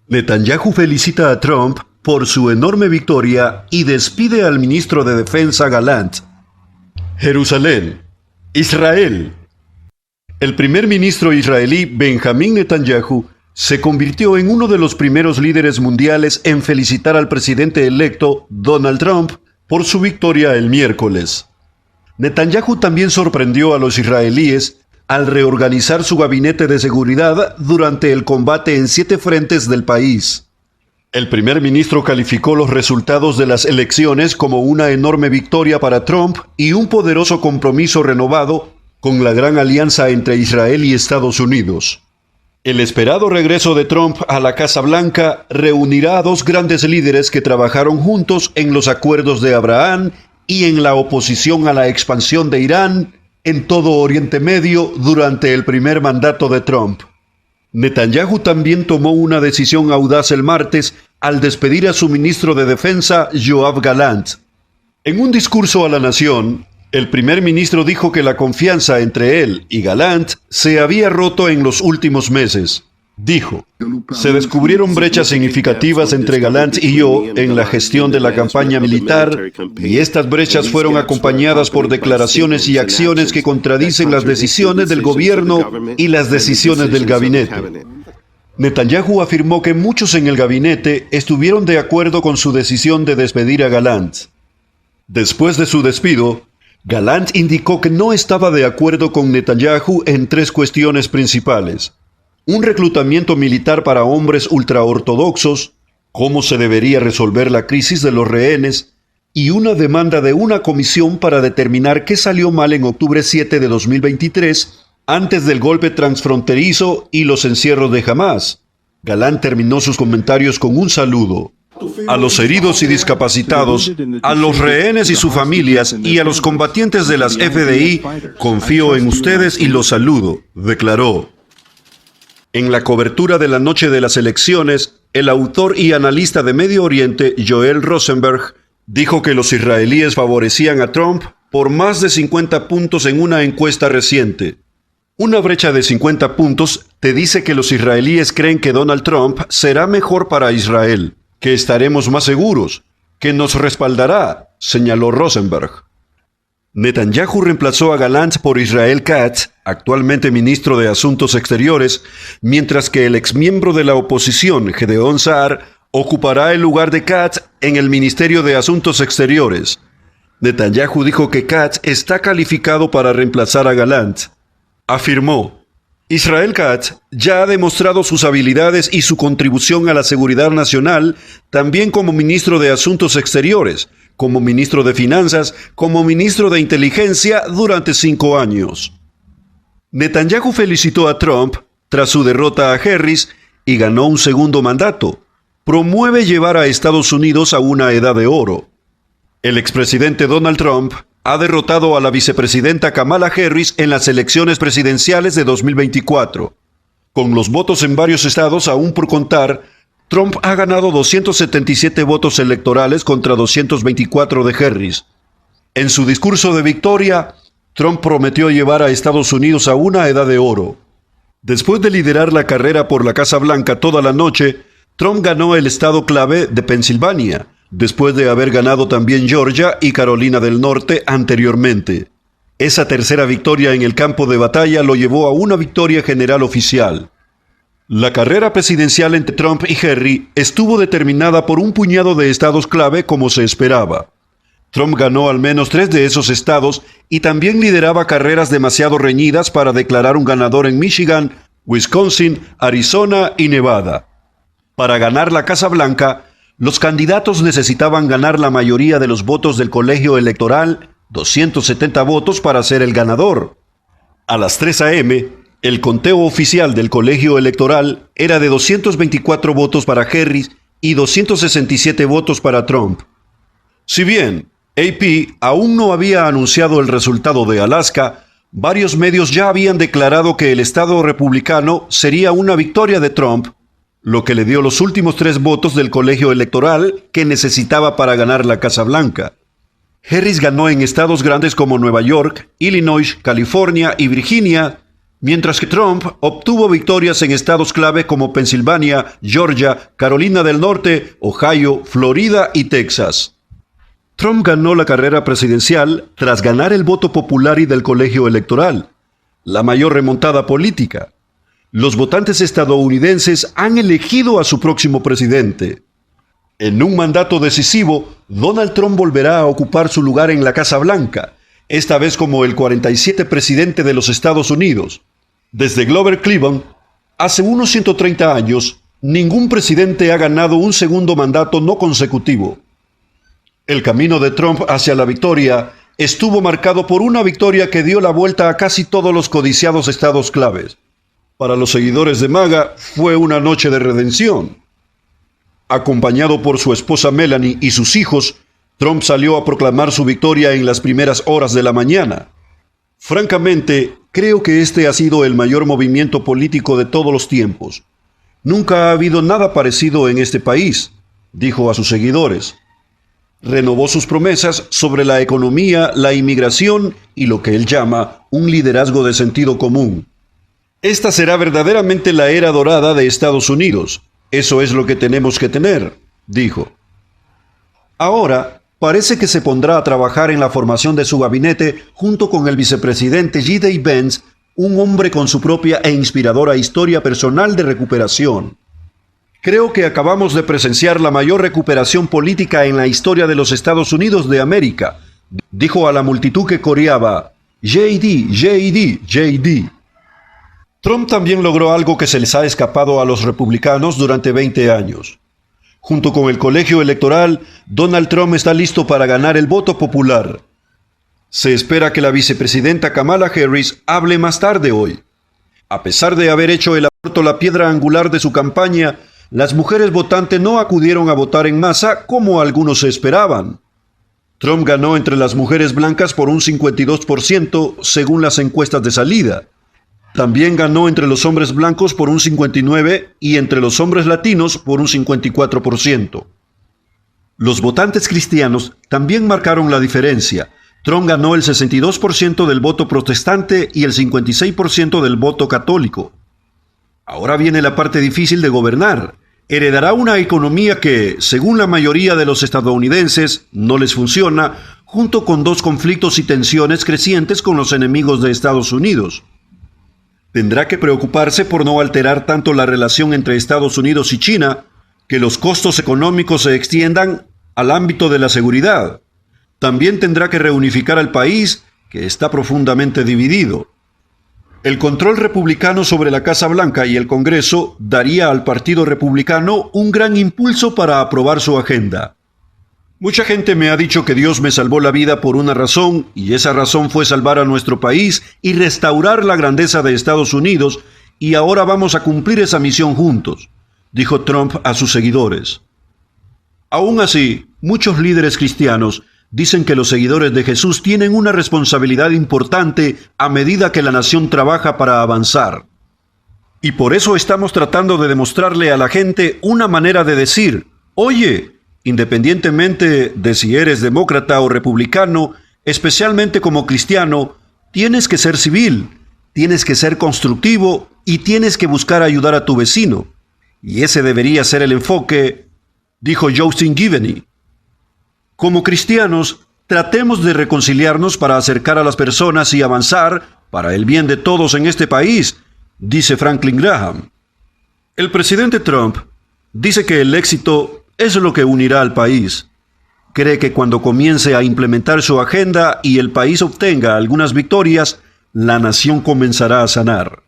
Netanyahu felicita a Trump por su enorme victoria y despide al ministro de Defensa Gallant. Jerusalén, Israel. El primer ministro israelí Benjamín Netanyahu se convirtió en uno de los primeros líderes mundiales en felicitar al presidente electo Donald Trump por su victoria el miércoles. Netanyahu también sorprendió a los israelíes al reorganizar su gabinete de seguridad durante el combate en 7 frentes del país. El primer ministro calificó los resultados de las elecciones como una enorme victoria para Trump y un poderoso compromiso renovado con la gran alianza entre Israel y Estados Unidos. El esperado regreso de Trump a la Casa Blanca reunirá a 2 grandes líderes que trabajaron juntos en los acuerdos de Abraham y en la oposición a la expansión de Irán en todo Oriente Medio durante el primer mandato de Trump. Netanyahu también tomó una decisión audaz el martes al despedir a su ministro de Defensa, Yoav Gallant. En un discurso a la nación, el primer ministro dijo que la confianza entre él y Gallant se había roto en los últimos meses. Dijo: "Se descubrieron brechas significativas entre Gallant y yo en la gestión de la campaña militar, y estas brechas fueron acompañadas por declaraciones y acciones que contradicen las decisiones del gobierno y las decisiones del gabinete". Netanyahu afirmó que muchos en el gabinete estuvieron de acuerdo con su decisión de despedir a Gallant. Después de su despido, Gallant indicó que no estaba de acuerdo con Netanyahu en 3 cuestiones principales: un reclutamiento militar para hombres ultraortodoxos, cómo se debería resolver la crisis de los rehenes, y una demanda de una comisión para determinar qué salió mal en octubre 7 de 2023, antes del golpe transfronterizo y los encierros de Hamás. Gallant terminó sus comentarios con un saludo: "A los heridos y discapacitados, a los rehenes y sus familias, y a los combatientes de las FDI, confío en ustedes y los saludo", declaró. En la cobertura de la noche de las elecciones, el autor y analista de Medio Oriente, Joel Rosenberg, dijo que los israelíes favorecían a Trump por más de 50 puntos en una encuesta reciente. Una brecha de 50 puntos te dice que los israelíes creen que Donald Trump será mejor para Israel, que estaremos más seguros, que nos respaldará, señaló Rosenberg. Netanyahu reemplazó a Gallant por Israel Katz, actualmente ministro de Asuntos Exteriores, mientras que el exmiembro de la oposición, Gedeón Saar, ocupará el lugar de Katz en el Ministerio de Asuntos Exteriores. Netanyahu dijo que Katz está calificado para reemplazar a Gallant. Afirmó: "Israel Katz ya ha demostrado sus habilidades y su contribución a la seguridad nacional, también como ministro de Asuntos Exteriores, como ministro de Finanzas, como ministro de Inteligencia durante 5 años. Netanyahu felicitó a Trump tras su derrota a Harris y ganó un segundo mandato. Promueve llevar a Estados Unidos a una edad de oro. El expresidente Donald Trump ha derrotado a la vicepresidenta Kamala Harris en las elecciones presidenciales de 2024. Con los votos en varios estados aún por contar, Trump ha ganado 277 votos electorales contra 224 de Harris. En su discurso de victoria, Trump prometió llevar a Estados Unidos a una edad de oro. Después de liderar la carrera por la Casa Blanca toda la noche, Trump ganó el estado clave de Pensilvania, después de haber ganado también Georgia y Carolina del Norte anteriormente. Esa tercera victoria en el campo de batalla lo llevó a una victoria general oficial. La carrera presidencial entre Trump y Harris estuvo determinada por un puñado de estados clave como se esperaba. Trump ganó al menos 3 de esos estados y también lideraba carreras demasiado reñidas para declarar un ganador en Michigan, Wisconsin, Arizona y Nevada. Para ganar la Casa Blanca, los candidatos necesitaban ganar la mayoría de los votos del colegio electoral, 270 votos para ser el ganador. A las 3 a.m., el conteo oficial del colegio electoral era de 224 votos para Harris y 267 votos para Trump. Si bien AP aún no había anunciado el resultado de Alaska, varios medios ya habían declarado que el estado republicano sería una victoria de Trump, lo que le dio los últimos 3 votos del colegio electoral que necesitaba para ganar la Casa Blanca. Harris ganó en estados grandes como Nueva York, Illinois, California y Virginia, mientras que Trump obtuvo victorias en estados clave como Pensilvania, Georgia, Carolina del Norte, Ohio, Florida y Texas. Trump ganó la carrera presidencial tras ganar el voto popular y del colegio electoral, la mayor remontada política. Los votantes estadounidenses han elegido a su próximo presidente. En un mandato decisivo, Donald Trump volverá a ocupar su lugar en la Casa Blanca, esta vez como el 47 presidente de los Estados Unidos. Desde Grover Cleveland, hace unos 130 años, ningún presidente ha ganado un segundo mandato no consecutivo. El camino de Trump hacia la victoria estuvo marcado por una victoria que dio la vuelta a casi todos los codiciados estados claves. Para los seguidores de MAGA fue una noche de redención. Acompañado por su esposa Melanie y sus hijos, Trump salió a proclamar su victoria en las primeras horas de la mañana. Francamente, creo que este ha sido el mayor movimiento político de todos los tiempos. Nunca ha habido nada parecido en este país, dijo a sus seguidores. Renovó sus promesas sobre la economía, la inmigración y lo que él llama un liderazgo de sentido común. Esta será verdaderamente la era dorada de Estados Unidos. Eso es lo que tenemos que tener, dijo. Ahora, parece que se pondrá a trabajar en la formación de su gabinete junto con el vicepresidente J.D. Vance, un hombre con su propia e inspiradora historia personal de recuperación. Creo que acabamos de presenciar la mayor recuperación política en la historia de los Estados Unidos de América, dijo a la multitud que coreaba, J.D., J.D., J.D. Trump también logró algo que se les ha escapado a los republicanos durante 20 años. Junto con el colegio electoral, Donald Trump está listo para ganar el voto popular. Se espera que la vicepresidenta Kamala Harris hable más tarde hoy. A pesar de haber hecho el aborto la piedra angular de su campaña, las mujeres votantes no acudieron a votar en masa como algunos esperaban. Trump ganó entre las mujeres blancas por un 52% según las encuestas de salida. También ganó entre los hombres blancos por un 59% y entre los hombres latinos por un 54%. Los votantes cristianos también marcaron la diferencia. Trump ganó el 62% del voto protestante y el 56% del voto católico. Ahora viene la parte difícil de gobernar. Heredará una economía que, según la mayoría de los estadounidenses, no les funciona, junto con dos conflictos y tensiones crecientes con los enemigos de Estados Unidos. Tendrá que preocuparse por no alterar tanto la relación entre Estados Unidos y China, que los costos económicos se extiendan al ámbito de la seguridad. También tendrá que reunificar al país, que está profundamente dividido. El control republicano sobre la Casa Blanca y el Congreso daría al Partido Republicano un gran impulso para aprobar su agenda. Mucha gente me ha dicho que Dios me salvó la vida por una razón, y esa razón fue salvar a nuestro país y restaurar la grandeza de Estados Unidos, y ahora vamos a cumplir esa misión juntos, dijo Trump a sus seguidores. Aún así, muchos líderes cristianos dicen que los seguidores de Jesús tienen una responsabilidad importante a medida que la nación trabaja para avanzar. Y por eso estamos tratando de demostrarle a la gente una manera de decir, oye, independientemente de si eres demócrata o republicano, especialmente como cristiano, tienes que ser civil, tienes que ser constructivo y tienes que buscar ayudar a tu vecino. Y ese debería ser el enfoque, dijo Justin Giveny. Como cristianos, tratemos de reconciliarnos para acercar a las personas y avanzar para el bien de todos en este país, dice Franklin Graham. El presidente Trump dice que el éxito es lo que unirá al país. Cree que cuando comience a implementar su agenda y el país obtenga algunas victorias, la nación comenzará a sanar.